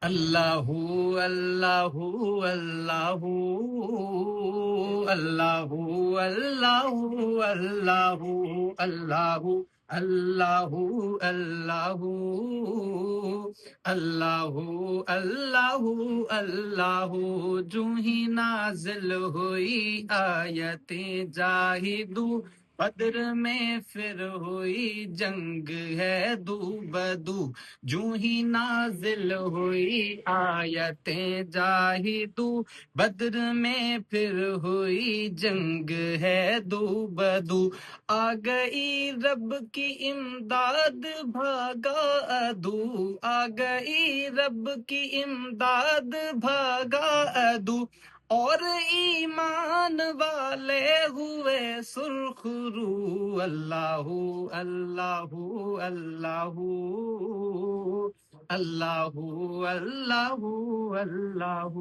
اللہ اللہ اللہ اللہ اللہ اللہ اللہ اللہ اللہ اللہ اللہ اللہ جو ہی نازل ہوئی آیتیں جاہدو بدر میں پھر ہوئی جنگ ہے دو بدو، جو ہی نازل ہوئی آیتیں جاہدو بدر میں پھر ہوئی جنگ ہے دو بدو، آ گئی رب کی امداد بھاگا عدو، آ گئی رب کی امداد بھاگا عدو، اور ایمان والے ہوئے سرخ رو، اللہ اللہ اللہ اللہ اللہ اللہ